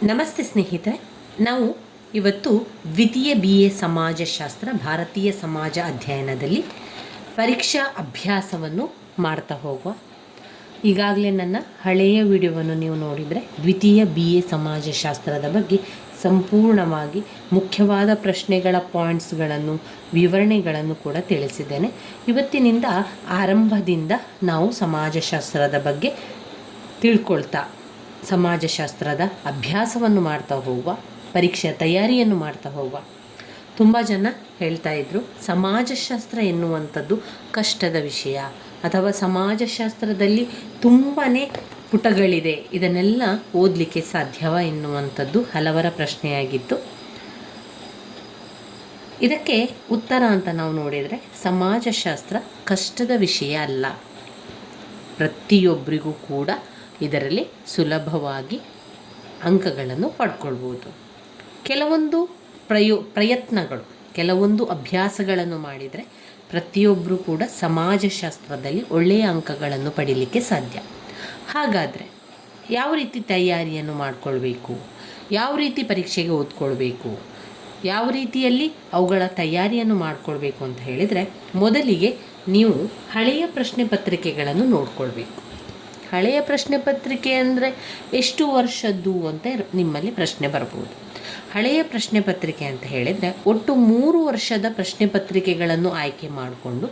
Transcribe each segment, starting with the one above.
ನಮಸ್ತೆ ಸ್ನೇಹಿತರೆ, ನಾವು ಇವತ್ತು ದ್ವಿತೀಯ BA ಸಮಾಜಶಾಸ್ತ್ರ ಭಾರತೀಯ ಸಮಾಜ ಅಧ್ಯಯನದಲ್ಲಿ ಪರೀಕ್ಷಾ ಅಭ್ಯಾಸವನ್ನು ಮಾಡ್ತಾ ಹೋಗುವ. ಈಗಾಗಲೇ ನನ್ನ ಹಳೆಯ ವಿಡಿಯೋವನ್ನು ನೀವು ನೋಡಿದರೆ ದ್ವಿತೀಯ BA ಸಮಾಜಶಾಸ್ತ್ರದ ಬಗ್ಗೆ ಸಂಪೂರ್ಣವಾಗಿ ಮುಖ್ಯವಾದ ಪ್ರಶ್ನೆಗಳ ಪಾಯಿಂಟ್ಸ್ಗಳನ್ನು ವಿವರಣೆಗಳನ್ನು ಕೂಡ ತಿಳಿಸಿದ್ದೇನೆ. ಇವತ್ತಿನಿಂದ ಆರಂಭದಿಂದ ನಾವು ಸಮಾಜಶಾಸ್ತ್ರದ ಬಗ್ಗೆ ತಿಳ್ಕೊಳ್ತಾ ಸಮಾಜಶಾಸ್ತ್ರದ ಅಭ್ಯಾಸವನ್ನು ಮಾಡ್ತಾ ಹೋಗುವ, ಪರೀಕ್ಷೆಯ ತಯಾರಿಯನ್ನು ಮಾಡ್ತಾ ಹೋಗುವ. ತುಂಬ ಜನ ಹೇಳ್ತಾ ಇದ್ದರು, ಸಮಾಜಶಾಸ್ತ್ರ ಎನ್ನುವಂಥದ್ದು ಕಷ್ಟದ ವಿಷಯ ಅಥವಾ ಸಮಾಜಶಾಸ್ತ್ರದಲ್ಲಿ ತುಂಬಾ ಪುಟಗಳಿದೆ, ಇದನ್ನೆಲ್ಲ ಓದಲಿಕ್ಕೆ ಸಾಧ್ಯವ ಎನ್ನುವಂಥದ್ದು ಹಲವರ ಪ್ರಶ್ನೆಯಾಗಿತ್ತು. ಇದಕ್ಕೆ ಉತ್ತರ ಅಂತ ನಾವು ನೋಡಿದರೆ, ಸಮಾಜಶಾಸ್ತ್ರ ಕಷ್ಟದ ವಿಷಯ ಅಲ್ಲ. ಪ್ರತಿಯೊಬ್ಬರಿಗೂ ಕೂಡ ಇದರಲ್ಲಿ ಸುಲಭವಾಗಿ ಅಂಕಗಳನ್ನು ಪಡ್ಕೊಳ್ಬೋದು. ಕೆಲವೊಂದು ಪ್ರಯತ್ನಗಳು, ಕೆಲವೊಂದು ಅಭ್ಯಾಸಗಳನ್ನು ಮಾಡಿದರೆ ಪ್ರತಿಯೊಬ್ಬರೂ ಕೂಡ ಸಮಾಜಶಾಸ್ತ್ರದಲ್ಲಿ ಒಳ್ಳೆಯ ಅಂಕಗಳನ್ನು ಪಡೀಲಿಕ್ಕೆ ಸಾಧ್ಯ. ಹಾಗಾದರೆ ಯಾವ ರೀತಿ ತಯಾರಿಯನ್ನು ಮಾಡಿಕೊಳ್ಬೇಕು, ಯಾವ ರೀತಿ ಪರೀಕ್ಷೆಗೆ ಓದ್ಕೊಳ್ಬೇಕು, ಯಾವ ರೀತಿಯಲ್ಲಿ ಅವುಗಳ ತಯಾರಿಯನ್ನು ಮಾಡಿಕೊಳ್ಬೇಕು ಅಂತ ಹೇಳಿದರೆ, ಮೊದಲಿಗೆ ನೀವು ಹಳೆಯ ಪ್ರಶ್ನೆ ಪತ್ರಿಕೆಗಳನ್ನು ನೋಡ್ಕೊಳ್ಬೇಕು. ಹಳೆಯ ಪ್ರಶ್ನೆ ಪತ್ರಿಕೆ ಅಂದರೆ ಎಷ್ಟು ವರ್ಷದ್ದು ಅಂತ ನಿಮ್ಮಲ್ಲಿ ಪ್ರಶ್ನೆ ಬರ್ಬೋದು. ಹಳೆಯ ಪ್ರಶ್ನೆ ಪತ್ರಿಕೆ ಅಂತ ಹೇಳಿದರೆ ಒಟ್ಟು 3 ವರ್ಷದ ಪ್ರಶ್ನೆ ಪತ್ರಿಕೆಗಳನ್ನು ಆಯ್ಕೆ ಮಾಡಿಕೊಂಡು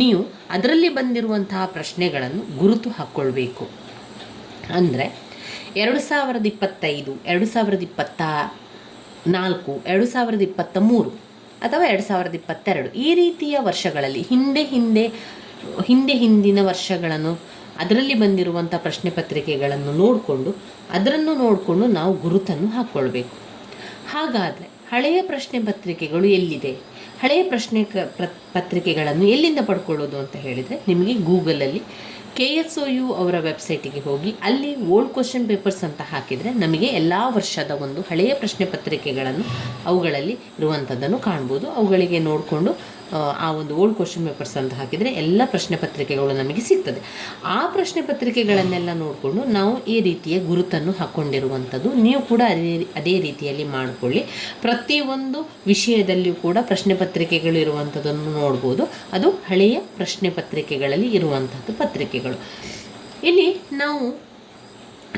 ನೀವು ಅದರಲ್ಲಿ ಬಂದಿರುವಂತಹ ಪ್ರಶ್ನೆಗಳನ್ನು ಗುರುತು ಹಾಕ್ಕೊಳ್ಬೇಕು. ಅಂದರೆ 2025, 2024, 2023 ಅಥವಾ 2022 ಈ ರೀತಿಯ ವರ್ಷಗಳಲ್ಲಿ ಹಿಂದಿನ ವರ್ಷಗಳನ್ನು ಅದರಲ್ಲಿ ಬಂದಿರುವಂಥ ಪ್ರಶ್ನೆ ಪತ್ರಿಕೆಗಳನ್ನು ನೋಡಿಕೊಂಡು ನಾವು ಗುರುತನ್ನು ಹಾಕ್ಕೊಳ್ಬೇಕು. ಹಾಗಾದರೆ ಹಳೆಯ ಪ್ರಶ್ನೆ ಪತ್ರಿಕೆಗಳು ಎಲ್ಲಿದೆ, ಹಳೆಯ ಪ್ರಶ್ನೆ ಪತ್ರಿಕೆಗಳನ್ನು ಎಲ್ಲಿಂದ ಪಡ್ಕೊಳ್ಳೋದು ಅಂತ ಹೇಳಿದರೆ, ನಿಮಗೆ ಗೂಗಲಲ್ಲಿ KSOU ಅವರ ವೆಬ್ಸೈಟಿಗೆ ಹೋಗಿ ಅಲ್ಲಿ ಓಲ್ಡ್ ಕ್ವಶನ್ ಪೇಪರ್ಸ್ ಅಂತ ಹಾಕಿದರೆ ನಮಗೆ ಎಲ್ಲ ವರ್ಷದ ಒಂದು ಹಳೆಯ ಪ್ರಶ್ನೆ ಪತ್ರಿಕೆಗಳನ್ನು ಅವುಗಳಲ್ಲಿ ಇರುವಂಥದ್ದನ್ನು ಕಾಣ್ಬೋದು. ಅವುಗಳಿಗೆ ನೋಡಿಕೊಂಡು ಆ ಒಂದು ಓಲ್ಡ್ ಕ್ವಶನ್ ಪೇಪರ್ಸ್ ಅಂತ ಹಾಕಿದರೆ ಎಲ್ಲ ಪ್ರಶ್ನೆ ಪತ್ರಿಕೆಗಳು ನಮಗೆ ಸಿಗ್ತದೆ. ಆ ಪ್ರಶ್ನೆ ಪತ್ರಿಕೆಗಳನ್ನೆಲ್ಲ ನೋಡಿಕೊಂಡು ನಾವು ಈ ರೀತಿಯ ಗುರುತನ್ನು ಹಾಕ್ಕೊಂಡಿರುವಂಥದ್ದು. ನೀವು ಕೂಡ ಅದೇ ರೀತಿಯಲ್ಲಿ ಮಾಡಿಕೊಳ್ಳಿ. ಪ್ರತಿಯೊಂದು ವಿಷಯದಲ್ಲಿಯೂ ಕೂಡ ಪ್ರಶ್ನೆ ಪತ್ರಿಕೆಗಳು ಇರುವಂಥದ್ದನ್ನು ನೋಡ್ಬೋದು. ಅದು ಹಳೆಯ ಪ್ರಶ್ನೆ ಪತ್ರಿಕೆಗಳಲ್ಲಿ ಇರುವಂಥದ್ದು ಪತ್ರಿಕೆಗಳು. ಇಲ್ಲಿ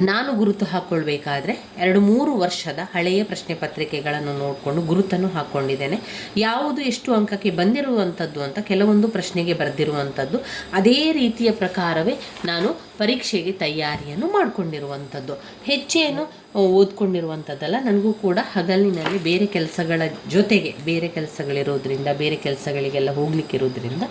ನಾನು ಗುರುತು ಹಾಕ್ಕೊಳ್ಬೇಕಾದ್ರೆ 2-3 ವರ್ಷದ ಹಳೆಯ ಪ್ರಶ್ನೆ ಪತ್ರಿಕೆಗಳನ್ನು ನೋಡಿಕೊಂಡು ಗುರುತನ್ನು ಹಾಕ್ಕೊಂಡಿದ್ದೇನೆ. ಯಾವುದು ಎಷ್ಟು ಅಂಕಕ್ಕೆ ಬಂದಿರುವಂಥದ್ದು ಅಂತ ಕೆಲವೊಂದು ಪ್ರಶ್ನೆಗೆ ಬರೆದಿರುವಂಥದ್ದು, ಅದೇ ರೀತಿಯ ಪ್ರಕಾರವೇ ನಾನು ಪರೀಕ್ಷೆಗೆ ತಯಾರಿಯನ್ನು ಮಾಡಿಕೊಂಡಿರುವಂಥದ್ದು. ಹೆಚ್ಚೇನು ಓದ್ಕೊಂಡಿರುವಂಥದ್ದಲ್ಲ. ನನಗೂ ಕೂಡ ಹಗಲಿನಲ್ಲಿ ಬೇರೆ ಕೆಲಸಗಳ ಜೊತೆಗೆ ಬೇರೆ ಕೆಲಸಗಳಿರೋದ್ರಿಂದ, ಬೇರೆ ಕೆಲಸಗಳಿಗೆಲ್ಲ ಹೋಗ್ಲಿಕ್ಕಿರೋದ್ರಿಂದ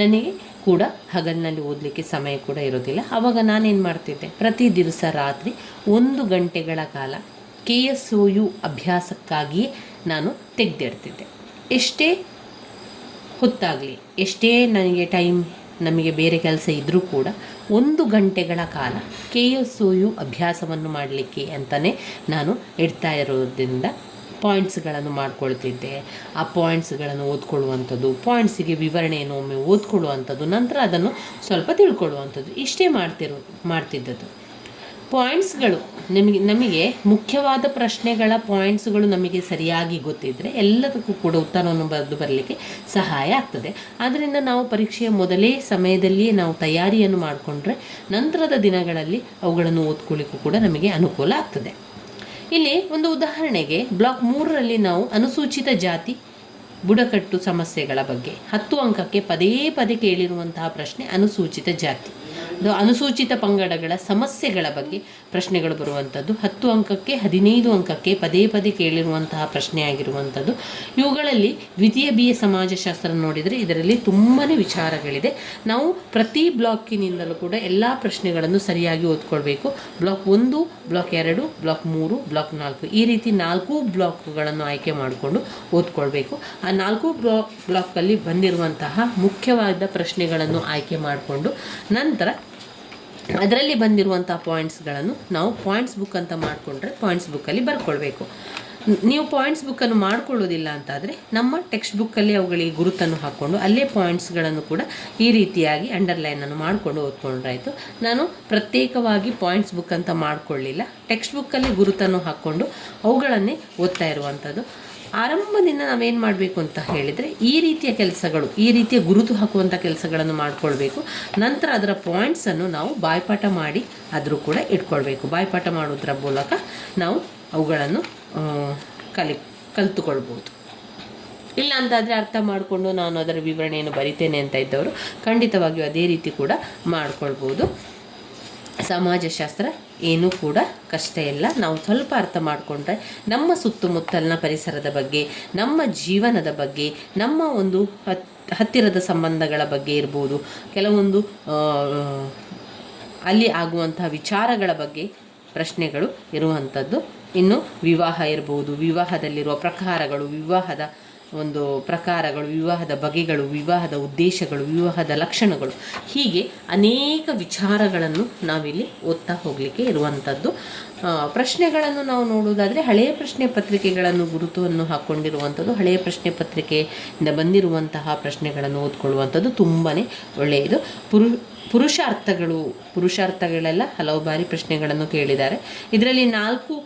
ನನಗೆ ಕೂಡ ಹಗಲಿನಲ್ಲಿ ಓದಲಿಕ್ಕೆ ಸಮಯ ಕೂಡ ಇರೋದಿಲ್ಲ. ಆವಾಗ ನಾನೇನು ಮಾಡ್ತಿದ್ದೆ, ಪ್ರತಿ ದಿವಸ ರಾತ್ರಿ 1 ಗಂಟೆಗಳ ಕಾಲ KSOU ಅಭ್ಯಾಸಕ್ಕಾಗಿಯೇ ನಾನು ತೆಗೆದಿಡ್ತಿದ್ದೆ. ಎಷ್ಟೇ ಹೊತ್ತಾಗಲಿ, ಎಷ್ಟೇ ನಮಗೆ ಬೇರೆ ಕೆಲಸ ಇದ್ದರೂ ಕೂಡ 1 ಗಂಟೆಗಳ ಕಾಲ KSOU ಅಭ್ಯಾಸವನ್ನು ಮಾಡಲಿಕ್ಕೆ ಅಂತಲೇ ನಾನು ಇಡ್ತಾ ಇರೋದ್ರಿಂದ ಪಾಯಿಂಟ್ಸ್ಗಳನ್ನು ಮಾಡ್ಕೊಳ್ತಿದ್ದೆ. ಆ ಪಾಯಿಂಟ್ಸ್ಗಳನ್ನು ಓದ್ಕೊಳ್ಳುವಂಥದ್ದು, ಪಾಯಿಂಟ್ಸಿಗೆ ವಿವರಣೆಯನ್ನು ಒಮ್ಮೆ ಓದ್ಕೊಳ್ಳುವಂಥದ್ದು, ನಂತರ ಅದನ್ನು ಸ್ವಲ್ಪ ತಿಳ್ಕೊಳ್ಳುವಂಥದ್ದು, ಇಷ್ಟೇ ಮಾಡ್ತಿದ್ದದ್ದು. ಪಾಯಿಂಟ್ಸ್ಗಳು ನಮಗೆ ಮುಖ್ಯವಾದ ಪ್ರಶ್ನೆಗಳ ಪಾಯಿಂಟ್ಸ್ಗಳು ನಮಗೆ ಸರಿಯಾಗಿ ಗೊತ್ತಿದ್ದರೆ ಎಲ್ಲದಕ್ಕೂ ಕೂಡ ಉತ್ತರವನ್ನು ಬರಲಿಕ್ಕೆ ಸಹಾಯ ಆಗ್ತದೆ. ಆದ್ದರಿಂದ ನಾವು ಪರೀಕ್ಷೆಯ ಮೊದಲೇ ಸಮಯದಲ್ಲಿಯೇ ನಾವು ತಯಾರಿಯನ್ನು ಮಾಡಿಕೊಂಡ್ರೆ ನಂತರದ ದಿನಗಳಲ್ಲಿ ಅವುಗಳನ್ನು ಓದ್ಕೊಳ್ಳಿಕ್ಕೂ ಕೂಡ ನಮಗೆ ಅನುಕೂಲ ಆಗ್ತದೆ. ಇಲ್ಲಿ ಒಂದು ಉದಾಹರಣೆಗೆ ಬ್ಲಾಕ್ 3ರಲ್ಲಿ ನಾವು ಅನುಸೂಚಿತ ಜಾತಿ ಬುಡಕಟ್ಟು ಸಮಸ್ಯೆಗಳ ಬಗ್ಗೆ 10 ಅಂಕಕ್ಕೆ ಪದೇ ಕೇಳಿರುವಂತಹ ಪ್ರಶ್ನೆ ಅನುಸೂಚಿತ ಜಾತಿ, ಅನುಸೂಚಿತ ಪಂಗಡಗಳ ಸಮಸ್ಯೆಗಳ ಬಗ್ಗೆ ಪ್ರಶ್ನೆಗಳು ಬರುವಂಥದ್ದು. 10 ಅಂಕಕ್ಕೆ 15 ಅಂಕಕ್ಕೆ ಪದೇ ಕೇಳಿರುವಂತಹ ಪ್ರಶ್ನೆ ಆಗಿರುವಂಥದ್ದು. ಇವುಗಳಲ್ಲಿ ದ್ವಿತೀಯ BA ಸಮಾಜಶಾಸ್ತ್ರ ನೋಡಿದರೆ ಇದರಲ್ಲಿ ತುಂಬಾ ವಿಚಾರಗಳಿದೆ. ನಾವು ಪ್ರತಿ ಬ್ಲಾಕಿನಿಂದಲೂ ಕೂಡ ಎಲ್ಲ ಪ್ರಶ್ನೆಗಳನ್ನು ಸರಿಯಾಗಿ ಓದ್ಕೊಳ್ಬೇಕು. ಬ್ಲಾಕ್ 1, ಬ್ಲಾಕ್ 2, ಬ್ಲಾಕ್ 3, ಬ್ಲಾಕ್ 4 ಈ ರೀತಿ 4 ಬ್ಲಾಕ್ಗಳನ್ನು ಆಯ್ಕೆ ಮಾಡಿಕೊಂಡು ಓದ್ಕೊಳ್ಬೇಕು. ಆ 4 ಬ್ಲಾಕಲ್ಲಿ ಬಂದಿರುವಂತಹ ಮುಖ್ಯವಾದ ಪ್ರಶ್ನೆಗಳನ್ನು ಆಯ್ಕೆ ಮಾಡಿಕೊಂಡು ನಂತರ ಅದರಲ್ಲಿ ಬಂದಿರುವಂಥ ಪಾಯಿಂಟ್ಸ್ಗಳನ್ನು ನಾವು ಪಾಯಿಂಟ್ಸ್ ಬುಕ್ ಅಂತ ಮಾಡಿಕೊಂಡ್ರೆ ಪಾಯಿಂಟ್ಸ್ ಬುಕ್ಕಲ್ಲಿ ಬರ್ಕೊಳ್ಬೇಕು. ನೀವು ಪಾಯಿಂಟ್ಸ್ ಬುಕ್ಕನ್ನು ಮಾಡ್ಕೊಳ್ಳೋದಿಲ್ಲ ಅಂತಾದರೆ ನಮ್ಮ ಟೆಕ್ಸ್ಟ್ ಬುಕ್ಕಲ್ಲಿ ಅವುಗಳಿಗೆ ಗುರುತನ್ನು ಹಾಕ್ಕೊಂಡು ಅಲ್ಲೇ ಪಾಯಿಂಟ್ಸ್ಗಳನ್ನು ಕೂಡ ಈ ರೀತಿಯಾಗಿ ಅಂಡರ್ಲೈನನ್ನು ಮಾಡಿಕೊಂಡು ಓದ್ಕೊಂಡ್ರಾಯಿತು. ನಾನು ಪ್ರತ್ಯೇಕವಾಗಿ ಪಾಯಿಂಟ್ಸ್ ಬುಕ್ ಅಂತ ಮಾಡಿಕೊಳ್ಳಿಲ್ಲ, ಟೆಕ್ಸ್ಟ್ ಬುಕ್ಕಲ್ಲಿ ಗುರುತನ್ನು ಹಾಕ್ಕೊಂಡು ಅವುಗಳನ್ನೇ ಓದ್ತಾ ಇರುವಂಥದ್ದು. ಆರಂಭದಿಂದ ನಾವೇನು ಮಾಡಬೇಕು ಅಂತ ಹೇಳಿದರೆ ಈ ರೀತಿಯ ಕೆಲಸಗಳು, ಈ ರೀತಿಯ ಗುರುತು ಹಾಕುವಂಥ ಕೆಲಸಗಳನ್ನು ಮಾಡಿಕೊಳ್ಬೇಕು. ನಂತರ ಅದರ ಪಾಯಿಂಟ್ಸನ್ನು ನಾವು ಬಾಯ್ಪಾಠ ಮಾಡಿ ಆದರೂ ಕೂಡ ಇಟ್ಕೊಳ್ಬೇಕು. ಬಾಯ್ಪಾಠ ಮಾಡೋದ್ರ ಮೂಲಕ ನಾವು ಅವುಗಳನ್ನು ಕಲಿತುಕೊಳ್ಬೋದು. ಇಲ್ಲ ಅಂತಾದರೆ ಅರ್ಥ ಮಾಡಿಕೊಂಡು ನಾನು ಅದರ ವಿವರಣೆಯನ್ನು ಬರಿತೇನೆ ಅಂತ ಇದ್ದವರು ಖಂಡಿತವಾಗಿಯೂ ಅದೇ ರೀತಿ ಕೂಡ ಮಾಡಿಕೊಳ್ಬೋದು. ಸಮಾಜಶಾಸ್ತ್ರ ಏನೂ ಕೂಡ ಕಷ್ಟ ಇಲ್ಲ. ನಾವು ಸ್ವಲ್ಪ ಅರ್ಥ ಮಾಡಿಕೊಂಡ್ರೆ ನಮ್ಮ ಸುತ್ತಮುತ್ತಲಿನ ಪರಿಸರದ ಬಗ್ಗೆ, ನಮ್ಮ ಜೀವನದ ಬಗ್ಗೆ, ನಮ್ಮ ಒಂದು ಹತ್ತಿರದ ಸಂಬಂಧಗಳ ಬಗ್ಗೆ ಇರ್ಬೋದು, ಕೆಲವೊಂದು ಅಲ್ಲಿ ಆಗುವಂತಹ ವಿಚಾರಗಳ ಬಗ್ಗೆ ಪ್ರಶ್ನೆಗಳು ಇರುವಂಥದ್ದು. ಇನ್ನು ವಿವಾಹ ಇರ್ಬೋದು, ವಿವಾಹದಲ್ಲಿರುವ ಪ್ರಕಾರಗಳು, ವಿವಾಹದ ಬಗೆಗಳು, ವಿವಾಹದ ಉದ್ದೇಶಗಳು, ವಿವಾಹದ ಲಕ್ಷಣಗಳು, ಹೀಗೆ ಅನೇಕ ವಿಚಾರಗಳನ್ನು ನಾವಿಲ್ಲಿ ಓದ್ತಾ ಹೋಗಲಿಕ್ಕೆ ಇರುವಂಥದ್ದು. ಪ್ರಶ್ನೆಗಳನ್ನು ನಾವು ನೋಡುವುದಾದರೆ ಹಳೆಯ ಪ್ರಶ್ನೆ ಪತ್ರಿಕೆಗಳನ್ನು ಗುರುತನ್ನು ಹಾಕ್ಕೊಂಡಿರುವಂಥದ್ದು, ಹಳೆಯ ಪ್ರಶ್ನೆ ಪತ್ರಿಕೆಯಿಂದ ಬಂದಿರುವಂತಹ ಪ್ರಶ್ನೆಗಳನ್ನು ಓದ್ಕೊಳ್ಳುವಂಥದ್ದು ತುಂಬಾ ಒಳ್ಳೆಯದು. ಪುರುಷಾರ್ಥಗಳೆಲ್ಲ ಹಲವು ಬಾರಿ ಪ್ರಶ್ನೆಗಳನ್ನು ಕೇಳಿದ್ದಾರೆ. ಇದರಲ್ಲಿ 4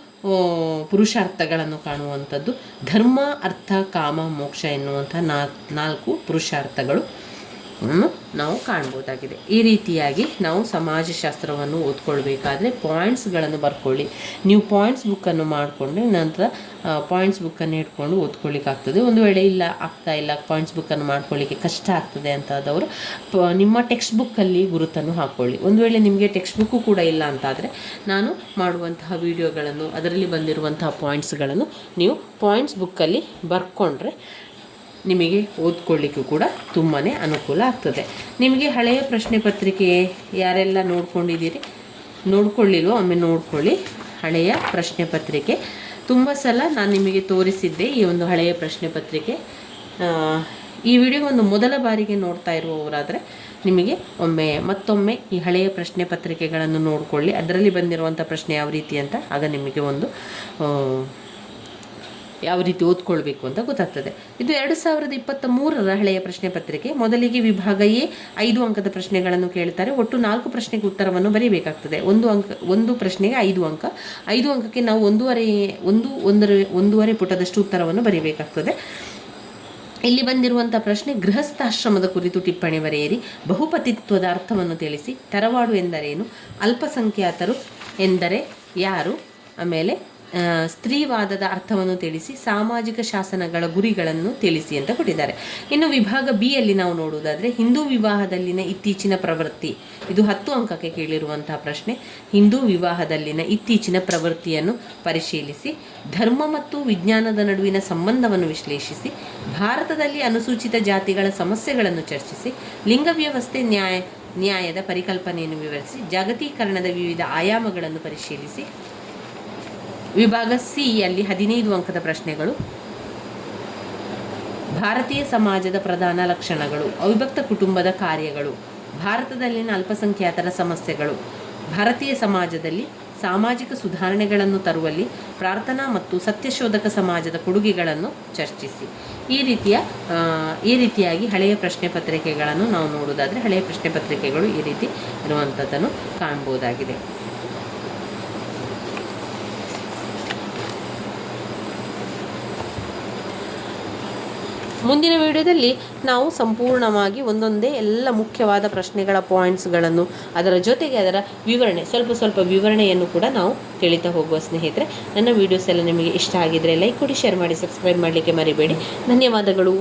ಪುರುಷಾರ್ಥಗಳನ್ನು ಕಾಣುವಂಥದ್ದು. ಧರ್ಮ, ಅರ್ಥ, ಕಾಮ, ಮೋಕ್ಷ ಎನ್ನುವಂಥ 4 ಪುರುಷಾರ್ಥಗಳು ನಾವು ಕಾಣ್ಬೋದಾಗಿದೆ. ಈ ರೀತಿಯಾಗಿ ನಾವು ಸಮಾಜಶಾಸ್ತ್ರವನ್ನು ಓದ್ಕೊಳ್ಬೇಕಾದ್ರೆ ಪಾಯಿಂಟ್ಸ್ಗಳನ್ನು ಬರ್ಕೊಳ್ಳಿ. ನೀವು ಪಾಯಿಂಟ್ಸ್ ಬುಕ್ಕನ್ನು ಮಾಡಿಕೊಂಡ್ರೆ ನಂತರ ಪಾಯಿಂಟ್ಸ್ ಬುಕ್ಕನ್ನು ಇಟ್ಕೊಂಡು ಓದ್ಕೊಳ್ಳಿಕ್ಕಾಗ್ತದೆ. ಒಂದು ವೇಳೆ ಆಗ್ತಾ ಇಲ್ಲ, ಪಾಯಿಂಟ್ಸ್ ಬುಕ್ಕನ್ನು ಮಾಡ್ಕೊಳ್ಳಿಕ್ಕೆ ಕಷ್ಟ ಆಗ್ತದೆ ಅಂತಾದವರು ನಿಮ್ಮ ಟೆಕ್ಸ್ಟ್ ಬುಕ್ಕಲ್ಲಿ ಗುರುತನ್ನು ಹಾಕ್ಕೊಳ್ಳಿ. ಒಂದು ವೇಳೆ ನಿಮಗೆ ಟೆಕ್ಸ್ಟ್ ಬುಕ್ಕು ಕೂಡ ಇಲ್ಲ ಅಂತಾದರೆ ನಾನು ಮಾಡುವಂತಹ ವಿಡಿಯೋಗಳನ್ನು, ಅದರಲ್ಲಿ ಬಂದಿರುವಂತಹ ಪಾಯಿಂಟ್ಸ್ಗಳನ್ನು ನೀವು ಪಾಯಿಂಟ್ಸ್ ಬುಕ್ಕಲ್ಲಿ ಬರ್ಕೊಂಡ್ರೆ ನಿಮಗೆ ಓದ್ಕೊಳ್ಳಿಕ್ಕೂ ಕೂಡ ತುಂಬಾ ಅನುಕೂಲ ಆಗ್ತದೆ. ನಿಮಗೆ ಹಳೆಯ ಪ್ರಶ್ನೆ ಪತ್ರಿಕೆ ಯಾರೆಲ್ಲ ನೋಡ್ಕೊಳ್ಳಿಲ್ವೋ ಒಮ್ಮೆ ನೋಡ್ಕೊಳ್ಳಿ. ಹಳೆಯ ಪ್ರಶ್ನೆ ಪತ್ರಿಕೆ ತುಂಬ ಸಲ ನಾನು ನಿಮಗೆ ತೋರಿಸಿದ್ದೆ ಈ ಒಂದು ಹಳೆಯ ಪ್ರಶ್ನೆ ಪತ್ರಿಕೆ. ಈ ವಿಡಿಯೋ ಒಂದು ಮೊದಲ ಬಾರಿಗೆ ನೋಡ್ತಾ ಇರುವವರಾದರೆ ನಿಮಗೆ ಮತ್ತೊಮ್ಮೆ ಈ ಹಳೆಯ ಪ್ರಶ್ನೆ ಪತ್ರಿಕೆಗಳನ್ನು ನೋಡಿಕೊಳ್ಳಿ. ಅದರಲ್ಲಿ ಬಂದಿರುವಂಥ ಪ್ರಶ್ನೆ ಯಾವ ರೀತಿ ಅಂತ ಆಗ ನಿಮಗೆ ಒಂದು ಯಾವ ರೀತಿ ಓದ್ಕೊಳ್ಬೇಕು ಅಂತ ಗೊತ್ತಾಗ್ತದೆ. ಇದು 2023ರ ಹಳೆಯ ಪ್ರಶ್ನೆ ಪತ್ರಿಕೆ. ಮೊದಲಿಗೆ ವಿಭಾಗ ಎ 5 ಅಂಕದ ಪ್ರಶ್ನೆಗಳನ್ನು ಕೇಳ್ತಾರೆ. ಒಟ್ಟು 4 ಪ್ರಶ್ನೆಗೆ ಉತ್ತರವನ್ನು ಬರೀಬೇಕಾಗ್ತದೆ. ಒಂದು ಪ್ರಶ್ನೆಗೆ 5 ಅಂಕ. 5 ಅಂಕಕ್ಕೆ ನಾವು ಒಂದೂವರೆ ಪುಟದಷ್ಟು ಉತ್ತರವನ್ನು ಬರೀಬೇಕಾಗ್ತದೆ. ಇಲ್ಲಿ ಬಂದಿರುವಂಥ ಪ್ರಶ್ನೆ, ಗೃಹಸ್ಥಾಶ್ರಮದ ಕುರಿತು ಟಿಪ್ಪಣಿ ಬರೆಯಿರಿ, ಬಹುಪತಿತ್ವದ ಅರ್ಥವನ್ನು ತಿಳಿಸಿ, ತರವಾಡು ಎಂದರೇನು, ಅಲ್ಪಸಂಖ್ಯಾತರು ಎಂದರೆ ಯಾರು, ಆಮೇಲೆ ಸ್ತ್ರೀವಾದದ ಅರ್ಥವನ್ನು ತಿಳಿಸಿ, ಸಾಮಾಜಿಕ ಶಾಸನಗಳ ಗುರಿಗಳನ್ನು ತಿಳಿಸಿ ಅಂತ ಕೊಟ್ಟಿದ್ದಾರೆ. ಇನ್ನು ವಿಭಾಗ ಬಿ ಯಲ್ಲಿ ನಾವು ನೋಡುವುದಾದರೆ ಹಿಂದೂ ವಿವಾಹದಲ್ಲಿನ ಇತ್ತೀಚಿನ ಪ್ರವೃತ್ತಿ, ಇದು 10 ಅಂಕಕ್ಕೆ ಕೇಳಿರುವಂತಹ ಪ್ರಶ್ನೆ. ಹಿಂದೂ ವಿವಾಹದಲ್ಲಿನ ಇತ್ತೀಚಿನ ಪ್ರವೃತ್ತಿಯನ್ನು ಪರಿಶೀಲಿಸಿ, ಧರ್ಮ ಮತ್ತು ವಿಜ್ಞಾನದ ನಡುವಿನ ಸಂಬಂಧವನ್ನು ವಿಶ್ಲೇಷಿಸಿ, ಭಾರತದಲ್ಲಿ ಅನುಸೂಚಿತ ಜಾತಿಗಳ ಸಮಸ್ಯೆಗಳನ್ನು ಚರ್ಚಿಸಿ, ಲಿಂಗ ವ್ಯವಸ್ಥೆ ನ್ಯಾಯದ ಪರಿಕಲ್ಪನೆಯನ್ನು ವಿವರಿಸಿ, ಜಾಗತೀಕರಣದ ವಿವಿಧ ಆಯಾಮಗಳನ್ನು ಪರಿಶೀಲಿಸಿ. ವಿಭಾಗ ಸಿ ಯಲ್ಲಿ 15 ಅಂಕದ ಪ್ರಶ್ನೆಗಳು, ಭಾರತೀಯ ಸಮಾಜದ ಪ್ರಧಾನ ಲಕ್ಷಣಗಳು, ಅವಿಭಕ್ತ ಕುಟುಂಬದ ಕಾರ್ಯಗಳು, ಭಾರತದಲ್ಲಿನ ಅಲ್ಪಸಂಖ್ಯಾತರ ಸಮಸ್ಯೆಗಳು, ಭಾರತೀಯ ಸಮಾಜದಲ್ಲಿ ಸಾಮಾಜಿಕ ಸುಧಾರಣೆಗಳನ್ನು ತರುವಲ್ಲಿ ಪ್ರಾರ್ಥನಾ ಮತ್ತು ಸತ್ಯಶೋಧಕ ಸಮಾಜದ ಕೊಡುಗೆಗಳನ್ನು ಚರ್ಚಿಸಿ. ಈ ರೀತಿಯಾಗಿ ಹಳೆಯ ಪ್ರಶ್ನೆ ಪತ್ರಿಕೆಗಳನ್ನು ನಾವು ನೋಡುವುದಾದರೆ ಹಳೆಯ ಪ್ರಶ್ನೆ ಪತ್ರಿಕೆಗಳು ಈ ರೀತಿ ಇರುವಂಥದ್ದನ್ನು ಕಾಣ್ಬೋದಾಗಿದೆ. ಮುಂದಿನ ವಿಡಿಯೋದಲ್ಲಿ ನಾವು ಸಂಪೂರ್ಣವಾಗಿ ಒಂದೊಂದೇ ಎಲ್ಲ ಮುಖ್ಯವಾದ ಪ್ರಶ್ನೆಗಳ ಪಾಯಿಂಟ್ಸ್ಗಳನ್ನು, ಅದರ ಜೊತೆಗೆ ಅದರ ವಿವರಣೆ, ಸ್ವಲ್ಪ ವಿವರಣೆಯನ್ನು ಕೂಡ ನಾವು ತಿಳಿತಾ ಹೋಗುವ ಸ್ನೇಹಿತರೆ. ನನ್ನ ವಿಡಿಯೋಸ್ ಎಲ್ಲ ನಿಮಗೆ ಇಷ್ಟ ಆಗಿದ್ದರೆ ಲೈಕ್ ಕೊಡಿ, ಶೇರ್ ಮಾಡಿ, ಸಬ್ಸ್ಕ್ರೈಬ್ ಮಾಡಲಿಕ್ಕೆ ಮರಿಬೇಡಿ. ಧನ್ಯವಾದಗಳು.